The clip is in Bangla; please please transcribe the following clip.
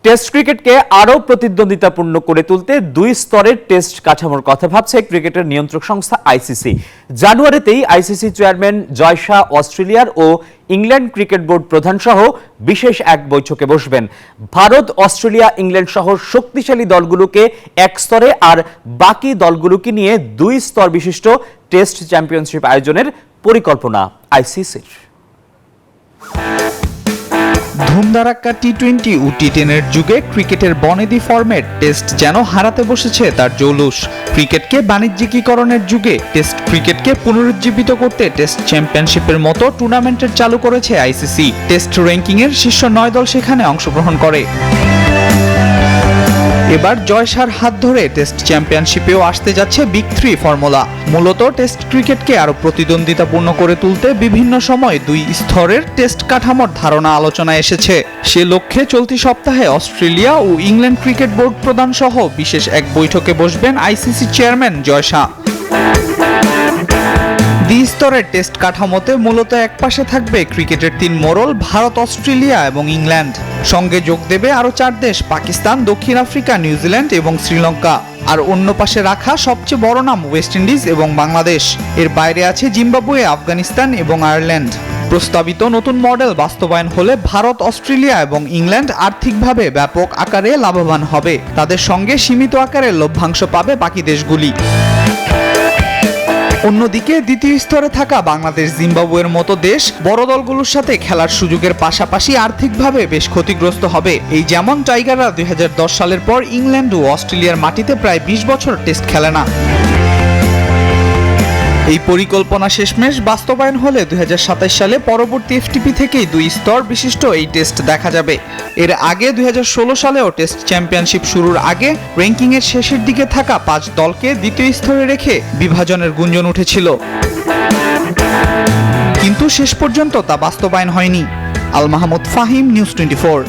টেস্ট ক্রিকেটকে আরও প্রতিদ্বন্দ্বিতাপূর্ণ করে তুলতে দুই স্তরের টেস্ট কাঠামোর কথা ভাবছে ক্রিকেটের নিয়ন্ত্রক সংস্থা আইসিসি। জানুয়ারিতেই আইসিসি চেয়ারম্যান জয় শাহ অস্ট্রেলিয়ার ও ইংল্যান্ড ক্রিকেট বোর্ড প্রধান সহ বিশেষ এক বৈঠকে বসবেন। ভারত, অস্ট্রেলিয়া, ইংল্যান্ড সহ শক্তিশালী দলগুলোকে এক স্তরে আর বাকি দলগুলোকে নিয়ে দুই স্তর বিশিষ্ট টেস্ট চ্যাম্পিয়নশিপ আয়োজনের পরিকল্পনা আইসিসির। ধুমধারাক্কা টি-20 ও টি10-এর যুগে ক্রিকেটের বনেদি ফরম্যাট টেস্ট যেন হারাতে বসেছে তার জৌলুস। ক্রিকেটকে বাণিজ্যিকীকরণের যুগে টেস্ট ক্রিকেটকে পুনরুজ্জীবিত করতে টেস্ট চ্যাম্পিয়নশিপের মতো টুর্নামেন্টের চালু করেছে আইসিসি। টেস্ট র্যাঙ্কিংয়ের শীর্ষ 9 দল সেখানে অংশগ্রহণ করে। এবার জয় শাহর হাত ধরে টেস্ট চ্যাম্পিয়নশিপেও আসতে যাচ্ছে বিগ 3 ফর্মুলা। মূলত টেস্ট ক্রিকেটকে আরো প্রতিদ্বন্দ্বিতাপূর্ণ করে তুলতে বিভিন্ন সময় দুই স্তরের টেস্ট কাঠামোর ধারণা আলোচনায় এসেছে। সে লক্ষ্যে চলতি সপ্তাহে অস্ট্রেলিয়া ও ইংল্যান্ড ক্রিকেট বোর্ড প্রধান সহ বিশেষ এক বৈঠকে বসবেন আইসিসি চেয়ারম্যান জয় শাহ। দ্বি-স্তরের টেস্ট কাঠামোতে মূলত একপাশে থাকবে ক্রিকেটের 3 মোড়ল ভারত, অস্ট্রেলিয়া এবং ইংল্যান্ড। সঙ্গে যোগ দেবে আরও 4 দেশ পাকিস্তান, দক্ষিণ আফ্রিকা, নিউজিল্যান্ড এবং শ্রীলঙ্কা। আর অন্য পাশে রাখা সবচেয়ে বড় নাম ওয়েস্ট ইন্ডিজ এবং বাংলাদেশ। এর বাইরে আছে জিম্বাবুয়ে, আফগানিস্তান এবং আয়ারল্যান্ড। প্রস্তাবিত নতুন মডেল বাস্তবায়ন হলে ভারত, অস্ট্রেলিয়া এবং ইংল্যান্ড আর্থিকভাবে ব্যাপক আকারে লাভবান হবে। তাদের সঙ্গে সীমিত আকারে লভ্যাংশ পাবে বাকি দেশগুলি। অন্যদিকে দ্বিতীয় স্তরে থাকা বাংলাদেশ, জিম্বাবুয়ের মতো দেশ বড় দলগুলোর সাথে খেলার সুযোগের পাশাপাশি আর্থিকভাবে বেশ ক্ষতিগ্রস্ত হবে। এই যেমন টাইগাররা 2010 সালের পর ইংল্যান্ড ও অস্ট্রেলিয়ার মাটিতে প্রায় 20 বছর টেস্ট খেলে না। এই পরিকল্পনা শেষমেশ বাস্তবায়ন হলে 2027 সালে পরবর্তী এফটিপি থেকেই দুই স্তর বিশিষ্ট এই টেস্ট দেখা যাবে। এর আগে 2016 সালেও টেস্ট চ্যাম্পিয়নশিপ শুরুর আগে র্যাঙ্কিংয়ের শেষের দিকে থাকা 5 দলকে দ্বিতীয় স্তরে রেখে বিভাজনের গুঞ্জন উঠেছিল, কিন্তু শেষ পর্যন্ত তা বাস্তবায়ন হয়নি। আল মাহমুদ ফাহিম, নিউজ 24।